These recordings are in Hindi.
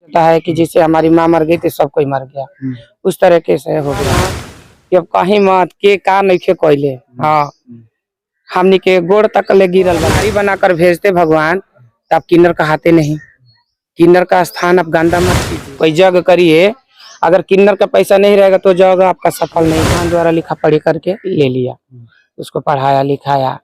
होता है कि जैसे हमारी माँ मर गई तो सब कोई मर गया, उस तरीके से हो गया कि अब कहीं मत के का नहीं कोयले। हाँ, हमनी के गोड़ तक ले गिरल गाड़ी बनाकर भेजते भगवान, तब किन्नर कहाते नहीं। किन्नर का स्थान आप गंदा मत कीजिए, कोई जग करिए। अगर किन्नर का पैसा नहीं रहेगा तो जग आपका सफल नहीं। खान द्वारा लिखा पढ़ी करके ले लिया, उसको पढ़ाया लिखाया,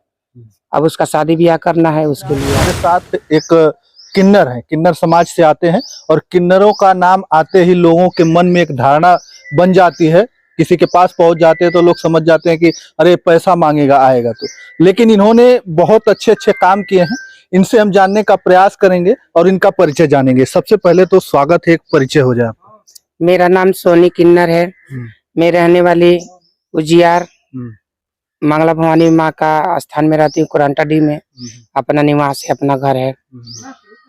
अब उसका शादी ब्याह करना है उसके लिए। हमारे साथ एक किन्नर है, किन्नर समाज से आते हैं और किन्नरों का नाम आते ही लोगों के मन में एक धारणा बन जाती है। किसी के पास पहुंच जाते हैं तो लोग समझ जाते हैं कि अरे पैसा मांगेगा आएगा तो, लेकिन इन्होंने बहुत अच्छे अच्छे काम किए हैं। इनसे हम जानने का प्रयास करेंगे और इनका परिचय जानेंगे। सबसे पहले तो स्वागत है, एक परिचय हो जाए आपका। मेरा नाम सोनी किन्नर है। मैं रहने वाली उजियार मंगला भवानी माँ का स्थान में रहती हूँ। कुरानटाडी में अपना निवास है, अपना घर है।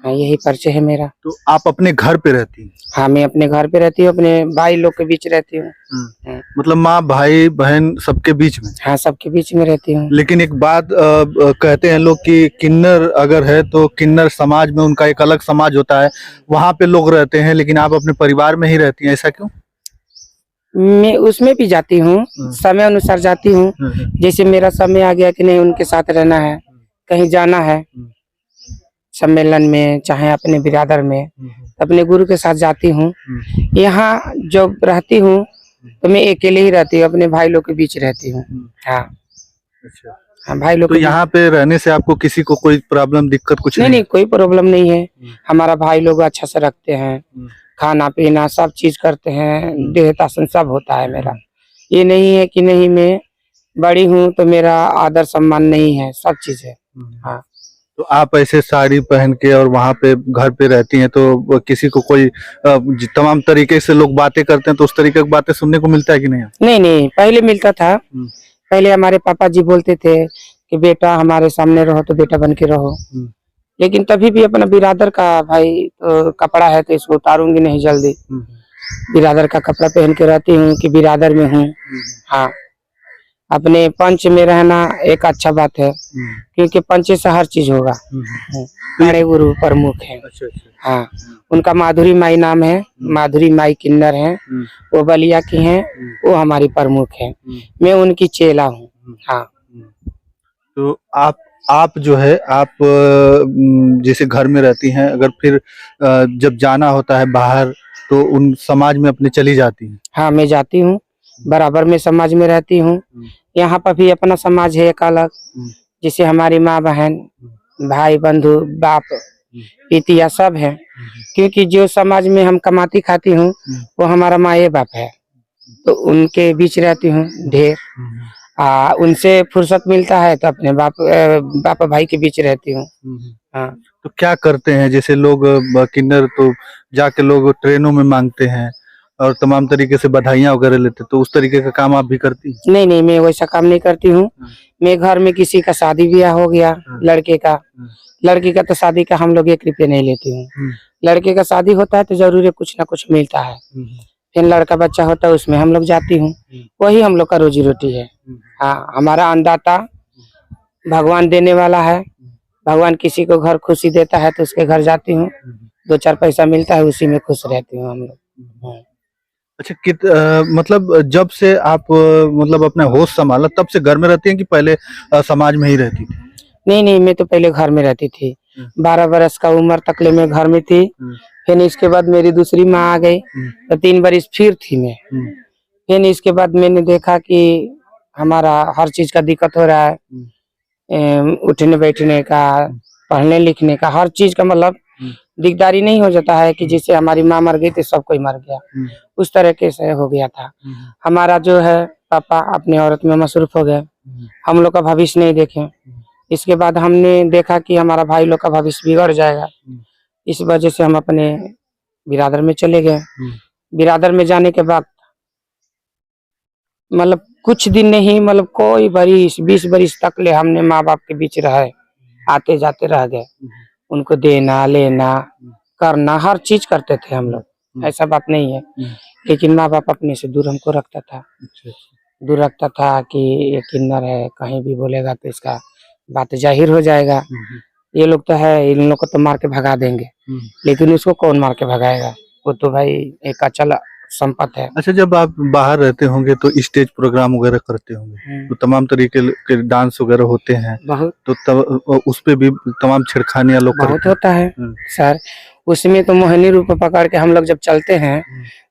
यही परिचय है मेरा। तो आप अपने घर पे रहती हैं? हाँ, मैं अपने घर पे रहती हूँ, अपने भाई लोग के बीच रहती हूँ। मतलब माँ भाई बहन सबके बीच में? हाँ, सबके बीच में रहती हूँ। लेकिन एक बात कहते हैं लोग कि किन्नर अगर है तो किन्नर समाज में उनका एक अलग समाज होता है, वहां पे लोग रहते हैं, लेकिन आप अपने परिवार में ही रहती हैं, ऐसा क्यों? मैं उसमें भी जाती हूँ, समय अनुसार जाती हूँ। जैसे मेरा समय आ गया कि नहीं उनके साथ रहना है, कहीं जाना है सम्मेलन में, चाहे अपने बिरादर में, अपने गुरु के साथ जाती हूँ। यहाँ जब रहती हूँ तो मैं अकेले ही रहती हूँ, अपने भाई लोग के बीच रहती हूँ। हाँ, अच्छा। हाँ, भाई लोग तो यहाँ पे रहने से आपको किसी को कोई प्रॉब्लम दिक्कत कुछ नहीं? कोई प्रॉब्लम नहीं है। हमारा भाई लोग अच्छा से रखते हैं, खाना पीना सब चीज करते हैं, देहतासन सब होता है मेरा। ये नहीं है कि नहीं मैं बड़ी हूँ तो मेरा आदर सम्मान नहीं है, सब चीज है। हाँ, तो आप ऐसे साड़ी पहन के और वहाँ पे घर पे रहती हैं तो किसी को कोई तमाम तरीके से लोग बातें करते हैं तो उस तरीके की बातें सुनने को मिलता है कि नहीं? नहीं, पहले मिलता था। पहले हमारे पापा जी बोलते थे कि बेटा हमारे सामने रहो तो बेटा बन के रहो, लेकिन तभी भी अपना बिरादर का भाई तो कपड़ा है तो इसको उतारूंगी नहीं जल्दी। बिरादर का कपड़ा पहन के रहती हूँ कि बिरादर में हूँ। हाँ, अपने पंच में रहना एक अच्छा बात है, क्योंकि पंच से हर चीज होगा। बड़े गुरु प्रमुख है। हाँ, उनका माधुरी माई नाम है, माधुरी माई किन्नर है, वो बलिया की हैं, वो हमारी प्रमुख है। मैं उनकी चेला हूँ। हाँ, तो आप जो है आप जैसे घर में रहती हैं, अगर फिर जब जाना होता है बाहर तो उन समाज में अपने चली जाती हैं? हाँ, मैं जाती हूँ, बराबर में समाज में रहती हूँ। यहाँ पर भी अपना समाज है एक अलग, जिसे हमारी माँ बहन भाई बंधु बाप पितिया सब है। क्योंकि जो समाज में हम कमाती खाती हूँ वो हमारा माँ बाप है, तो उनके बीच रहती हूँ ढेर। उनसे फुर्सत मिलता है तो अपने बाप भाई के बीच रहती हूँ। हाँ, तो क्या करते हैं जैसे लोग किन्नर तो जाके लोग ट्रेनों में मांगते हैं और तमाम तरीके से बधाइयाँ वगैरह लेते हैं, तो उस तरीके का काम आप भी करती हैं? नहीं, मैं वैसा काम नहीं करती हूँ। मैं घर में किसी का शादी ब्याह हो गया, लड़के का लड़की का तो शादी का हम लोग 1 रुपया नहीं लेती हूँ। लड़के का शादी होता है तो जरूर कुछ ना कुछ मिलता है। फिर लड़का बच्चा होता है उसमें हम लोग जाती हूँ, वही हम लोग का रोजी रोटी है। हाँ, हमारा अन्नदाता भगवान देने वाला है। भगवान किसी को घर खुशी देता है तो उसके घर जाती हूँ, 2-4 पैसा मिलता है, उसी में खुश रहती हूँ हम लोग। अच्छा, मतलब जब से आप मतलब अपना होश संभाला तब से घर में रहती हैं कि पहले समाज में ही रहती थी? नहीं, मैं तो पहले घर में रहती थी। 12 बरस का उम्र तक ले मैं घर में थी। फिर इसके बाद मेरी दूसरी माँ आ गई तो 3 बरस फिर थी मैं। फिर इसके बाद मैंने देखा कि हमारा हर चीज का दिक्कत हो रहा है, उठने बैठने का, पढ़ने लिखने का, हर चीज का मतलब दिकदारी नहीं हो जाता है कि जिससे हमारी माँ मर गई तो सब कोई मर गया, उस तरीके से हो गया था। हमारा जो है पापा अपनी औरत में मसरूफ हो गए, हम लोग का भविष्य नहीं देखे। इसके बाद हमने देखा कि हमारा भाई लोग का भविष्य बिगड़ जाएगा, इस वजह से हम अपने बिरादर में चले गए। बिरादर में जाने के बाद मतलब कुछ दिन नहीं, मतलब कोई 20 बरिस तक ले हमने माँ बाप के बीच रहे, आते जाते रह गए। उनको देना लेना करना हर चीज करते थे हम लोग, ऐसा बात नहीं है। लेकिन माँ बाप अपने से दूर हमको रखता था, दूर रखता था कि ये किन्नर है, कहीं भी बोलेगा तो इसका बात जाहिर हो जाएगा। ये लोग तो है, इन लोग को तो मार के भगा देंगे, लेकिन उसको कौन मार के भगाएगा। वो तो भाई एक अचल संपत्ति है। अच्छा, जब आप बाहर रहते होंगे तो स्टेज प्रोग्राम वगैरह करते होंगे, तो तमाम तरीके के डांस वगैरह होते हैं, बहुत तो तब उस पे भी तमाम छेड़खानियां लोग बहुत करते होता है हैं। सर। उसमें तो मोहिनी रूप पकड़ के हम लोग जब चलते हैं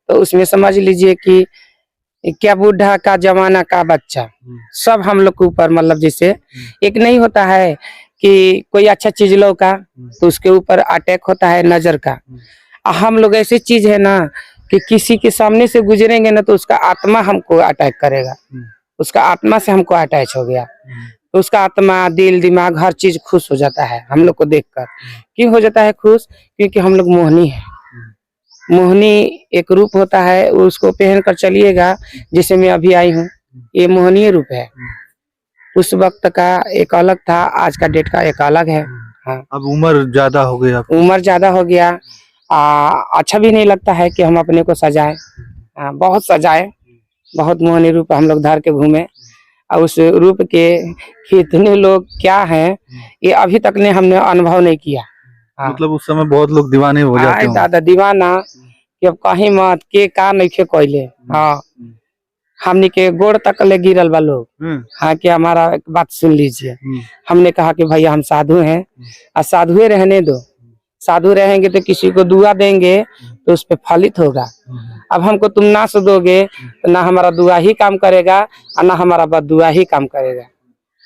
तो उसमें समझ लीजिए कि क्या बूढ़ा का जमाना का बच्चा सब हम लोग के ऊपर, मतलब जैसे एक नहीं होता है कि कोई अच्छा चीज लो का तो उसके ऊपर अटैक होता है नजर का। हम लोग ऐसी चीज है ना कि किसी के सामने से गुजरेंगे ना तो उसका आत्मा हमको अटैक करेगा, उसका आत्मा से हमको अटैच हो गया तो उसका आत्मा, दिल, दिमाग, हर चीज खुश हो जाता है हम लोग को देखकर। क्यों हो जाता है खुश? क्योंकि हम लोग मोहिनी है। मोहिनी एक रूप होता है, उसको पहन कर चलिएगा, जैसे मैं अभी आई हूँ, ये मोहनीय रूप है। उस वक्त का एक अलग था, आज का डेट का एक अलग है। हाँ, अब उम्र ज्यादा हो गई, आप उम्र ज्यादा हो गया, अच्छा भी नहीं लगता है कि हम अपने को सजाए। बहुत सजाए, बहुत मोहनी रूप हम लोग धार के घूमे, और उस रूप के कितने लोग क्या हैं ये अभी तक ने हमने अनुभव नहीं किया। हाँ। मतलब उस समय बहुत लोग दीवाने हो जाते आए होंगे। दादा दीवाना कि अब कहीं मत के का नहीं खे कोयले। हाँ, हमने के गोड़ तक ले गिरल बा लोग। हाँ, कि हमारा एक बात सुन लीजिए। हमने कहा कि भैया हम साधु हैं, और साधुए रहने दो, साधु रहेंगे तो किसी को दुआ देंगे तो उस पे फलित होगा। अब हमको तुम नाश दोगे तो ना हमारा दुआ ही काम करेगा और ना हमारा बददुआ ही काम करेगा।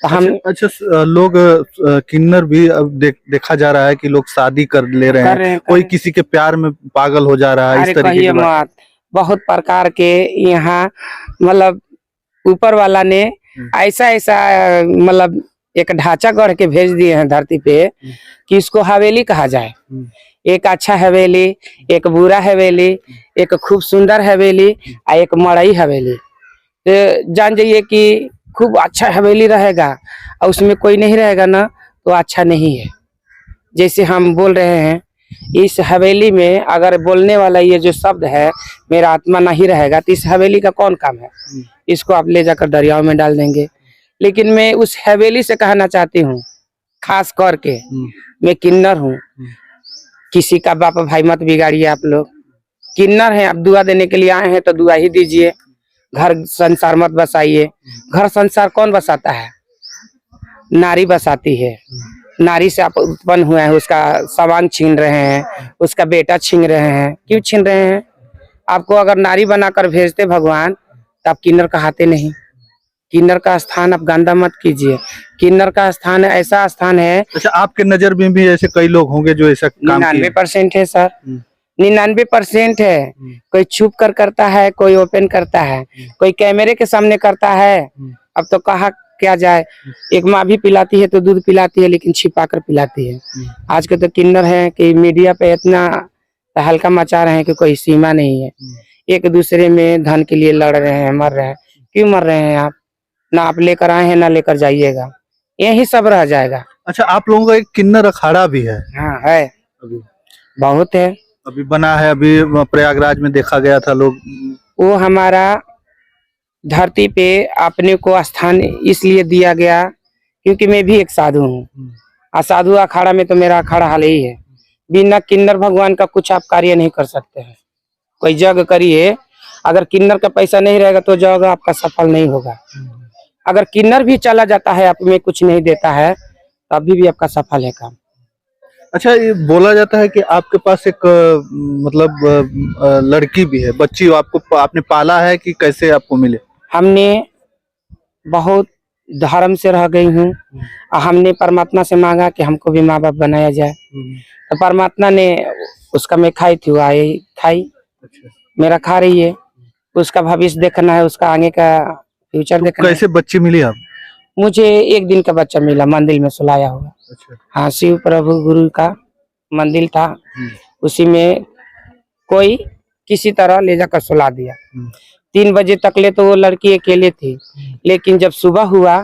तो हम अच्छा, लोग किन्नर भी अब देखा जा रहा है कि लोग शादी कर ले रहे हैं, कोई किसी के प्यार में पागल हो जा रहा है, अरे इस तरीके कहिए की बात। मत, बहुत प्रकार के यहाँ, मतलब ऊपर वाला ने ऐसा ऐसा मतलब एक ढांचा गढ़ के भेज दिए हैं धरती पे कि इसको हवेली कहा जाए। एक अच्छा हवेली, एक बुरा हवेली, एक खूब सुंदर हवेली और एक मड़ई हवेली। तो जान जाइए कि खूब अच्छा हवेली रहेगा और उसमें कोई नहीं रहेगा ना तो अच्छा नहीं है। जैसे हम बोल रहे हैं, इस हवेली में अगर बोलने वाला ये जो शब्द है मेरा आत्मा नहीं रहेगा तो इस हवेली का कौन काम है? इसको आप ले जाकर दरियाओं में डाल देंगे। लेकिन मैं उस हवेली से कहना चाहती हूँ, खास करके मैं किन्नर हूँ, किसी का बाप भाई मत बिगाड़िए। आप लोग किन्नर हैं, आप दुआ देने के लिए आए हैं तो दुआ ही दीजिए, घर संसार मत बसाइए। घर संसार कौन बसाता है? नारी बसाती है। नारी से आप उत्पन्न हुए हैं, उसका सामान छीन रहे हैं, उसका बेटा छीन रहे हैं। क्यों छीन रहे हैं? आपको अगर नारी बनाकर भेजते भगवान तो आप किन्नर कहते नहीं। किन्नर का स्थान आप गंदा मत कीजिए। किन्नर का स्थान ऐसा स्थान है। अच्छा, आपके नजर में भी ऐसे कई लोग होंगे जो ऐसा काम 99% है सर, 99% है। कोई छुप कर करता है, कोई ओपन करता है, कोई कैमरे के सामने करता है। अब तो कहा क्या जाए, एक माँ भी पिलाती है तो दूध पिलाती है लेकिन छिपा कर पिलाती है। आज के तो किन्नर है कि मीडिया पे इतना हल्का मचा रहे हैं कि कोई सीमा नहीं है। एक दूसरे में धन के लिए लड़ रहे हैं, मर रहे हैं। क्यों मर रहे हैं? आप ना आप लेकर आए हैं ना लेकर जाइएगा, यही सब रह जाएगा। अच्छा, आप लोगों का एक किन्नर अखाड़ा भी है? हाँ है, अभी बहुत है। अभी बना है, अभी प्रयागराज में देखा गया था लोग। वो हमारा धरती पे अपने को स्थान इसलिए दिया गया क्योंकि मैं भी एक साधु हूँ, और साधु अखाड़ा में तो मेरा अखाड़ा हाल ही है। बिना किन्नर भगवान का कुछ आप कार्य नहीं कर सकते हैं। कोई जग करिए, अगर किन्नर का पैसा नहीं रहेगा तो जग आपका सफल नहीं होगा। अगर किन्नर भी चला जाता है, आप में कुछ नहीं देता है, तो अभी भी आपका सफल है काम। अच्छा, ये बोला जाता है कि आपके पास एक मतलब लड़की भी है, बच्ची आपको आपने पाला है कि कैसे आपको मिले? हमने बहुत धर्म से रह गई हूँ, हमने परमात्मा से मांगा कि हमको भी माँ बाप बनाया जाए, तो परमात्मा ने, उसका मैं खाई थी, वो आई खाई, मेरा खा रही है। उसका भविष्य देखना है, उसका आगे का फ्यूचर तो देखना है। कैसे बच्ची मिली आप? मुझे एक दिन का बच्चा मिला, मंदिर में सुलाया हुआ। हाँ, शिव प्रभु गुरु का मंदिर था, उसी में कोई किसी तरह ले जाकर सुला दिया। 3 बजे तक ले तो वो लड़की अकेले थी, लेकिन जब सुबह हुआ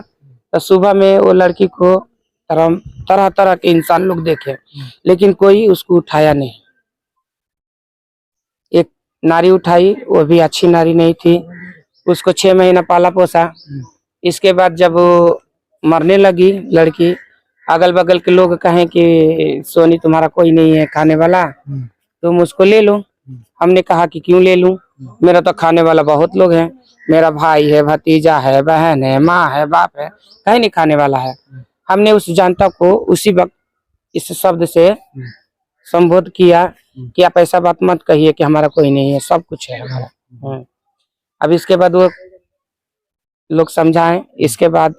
तो सुबह में वो लड़की को तरह तरह के इंसान लोग देखे, लेकिन कोई उसको उठाया नहीं। एक नारी उठाई, वो भी अच्छी नारी नहीं थी, उसको 6 महीना पाला पोसा। इसके बाद जब वो मरने लगी लड़की, अगल बगल के लोग कहें कि सोनी तुम्हारा कोई नहीं है खाने वाला, तुम उसको ले लो। हमने कहा कि क्यों ले लूं, मेरा तो खाने वाला बहुत लोग हैं, मेरा भाई है, भतीजा है, बहन है, माँ है, बाप है, कहीं नहीं खाने वाला है। हमने उस जनता को उसी वक्त इस शब्द से संबोध किया कि आप ऐसा बात मत कहिए कि हमारा कोई नहीं है, सब कुछ है हमारा। अब इसके बाद वो लोग समझाएं, इसके बाद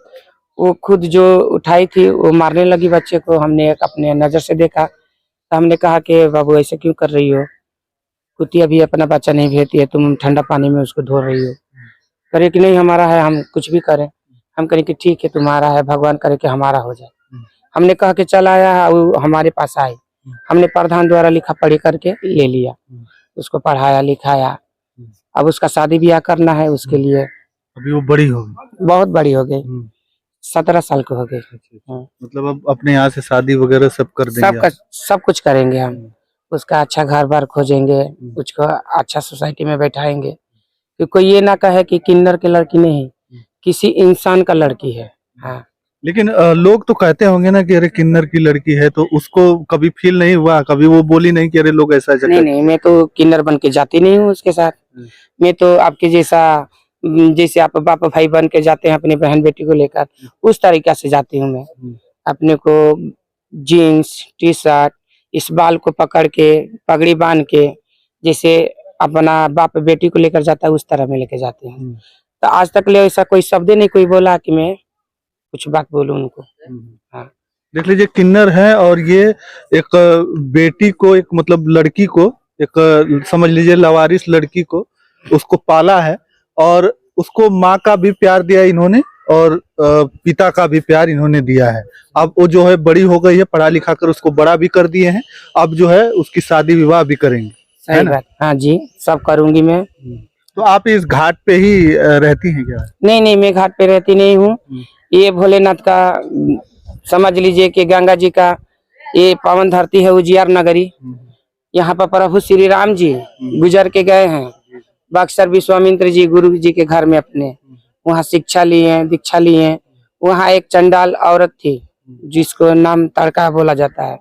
वो खुद जो उठाई थी वो मारने लगी बच्चे को। हमने एक अपने नजर से देखा तो हमने कहा कि बाबू ऐसे क्यों कर रही हो, कुतिया भी अपना बच्चा नहीं भेजती है, तुम ठंडा पानी में उसको धो रही हो। करे कि नहीं हमारा है, हम कुछ भी करें। हम करें कि ठीक है तुम्हारा है, भगवान करे कि हमारा हो जाए। हमने कहा कि चल आया, वो हमारे पास आई, हमने प्रधान द्वारा लिखा पढ़ी करके ले लिया, उसको पढ़ाया लिखाया। अब उसका शादी ब्याह करना है, उसके लिए अभी वो बड़ी हो गई, बहुत बड़ी हो गई, 17 साल की हो गई। मतलब अब अपने यहाँ से शादी वगैरह सब कर देंगे आप? सब कुछ करेंगे हम, उसका अच्छा घर बार खोजेंगे, उसको अच्छा सोसाइटी में बैठाएंगे कि कोई ये ना कहे कि किन्नर की लड़की नहीं, किसी इंसान का लड़की है। हाँ, लेकिन लोग तो कहते होंगे ना कि अरे किन्नर की लड़की है, तो उसको कभी फील नहीं हुआ, कभी वो बोली नहीं कि अरे लोग ऐसा ऐसा नहीं नहीं, मैं तो किन्नर बन के जाती नहीं हूँ उसके साथ। मैं तो आपके जैसा, जैसे आप बाप भाई बन के जाते हैं अपनी बहन बेटी को लेकर, उस तरीका से जाती हूँ मैं। अपने को जीन्स टी शर्ट, इस बाल को पकड़ के पगड़ी बांध के, जैसे अपना बाप बेटी को लेकर जाता है उस तरह में लेके जाते हैं। तो आज तक ले ऐसा कोई शब्द नहीं कोई बोला कि मैं कुछ बात बोलूं उनको। हाँ, देख लीजिए, किन्नर है और ये एक बेटी को, एक मतलब लड़की को, एक समझ लीजिए लवारिस लड़की को उसको पाला है, और उसको माँ का भी प्यार दिया इन्होंने और पिता का भी प्यार इन्होंने दिया है। अब वो जो है बड़ी हो गई है, पढ़ा लिखा कर उसको बड़ा भी कर दिए हैं, अब जो है उसकी शादी विवाह भी करेंगे। सही बात। हाँ जी, सब करूंगी मैं। तो आप इस घाट पे ही रहती हैं क्या? नहीं नहीं, मैं घाट पे रहती नहीं हूँ। ये भोलेनाथ का, समझ लीजिए कि गंगा जी का ये पावन धरती है उजियार नगरी। यहाँ पर प्रभु श्री राम जी गुजर के गए हैं, बक्सर विश्वामित्र जी गुरु जी के घर में अपने, वहाँ शिक्षा लिए हैं, दीक्षा लिए हैं। वहाँ एक चंडाल औरत थी जिसको नाम तड़का बोला जाता है,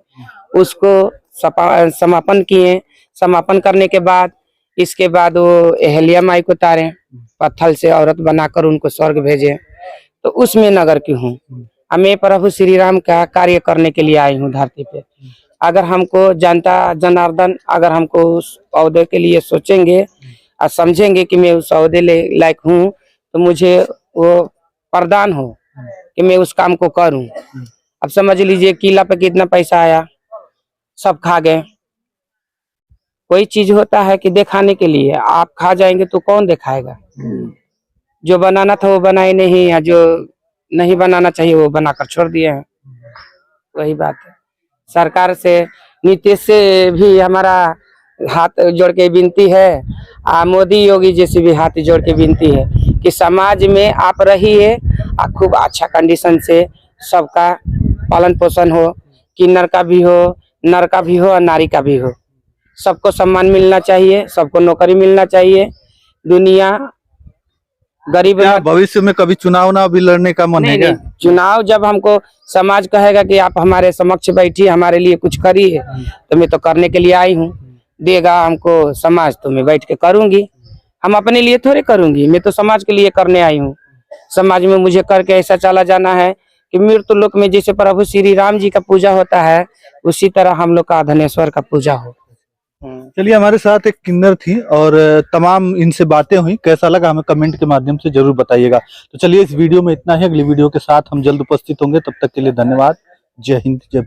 उसको समापन किए। समापन करने के बाद इसके बाद वो अहल्या माई को तारे, पत्थर से औरत बनाकर उनको स्वर्ग भेजे। तो उसमें नगर की हूँ मैं, प्रभु श्री राम का कार्य करने के लिए आई हूँ धरती पे। अगर हमको जनता जनार्दन अगर हमको उस औहदे के लिए सोचेंगे और समझेंगे कि मैं उस औहदे लायक हूँ, तो मुझे वो प्रदान हो कि मैं उस काम को करूँ। अब समझ लीजिए किला पे कितना पैसा आया, सब खा गए। कोई चीज होता है कि दिखाने के लिए, आप खा जाएंगे तो कौन दिखाएगा। जो बनाना था वो बनाए नहीं, या जो नहीं बनाना चाहिए वो बनाकर छोड़ दिए हैं। वही बात है। सरकार से, नीतीश से भी हमारा हाथ जोड़ के विनती है, मोदी योगी जैसे भी हाथ जोड़ के विनती है कि समाज में आप रहिए, खूब अच्छा कंडीशन से सबका पालन पोषण हो, किन्नर का भी हो, नर का भी हो और नारी का भी हो। सबको सम्मान मिलना चाहिए, सबको नौकरी मिलना चाहिए। दुनिया गरीब, भविष्य में कभी चुनाव ना भी लड़ने का मन है क्या? चुनाव जब हमको समाज कहेगा कि आप हमारे समक्ष बैठिए, हमारे लिए कुछ करिए, तो मैं तो करने के लिए आई हूँ। देगा हमको समाज तो मैं बैठ के करूंगी। हम अपने लिए थोड़े करूंगी, मैं तो समाज के लिए करने आई हूँ। समाज में मुझे करके ऐसा चला जाना है कि मृत्यु लोक में जैसे प्रभु श्री राम जी का पूजा होता है, उसी तरह हम लोग का धनेश्वर का पूजा हो। चलिए, हमारे साथ एक किन्नर थी और तमाम इनसे बातें हुई। कैसा लगा हमें कमेंट के माध्यम से जरूर बताइएगा। तो चलिए, इस वीडियो में इतना ही। अगली वीडियो के साथ हम जल्द उपस्थित होंगे, तब तक के लिए धन्यवाद। जय हिंद, जय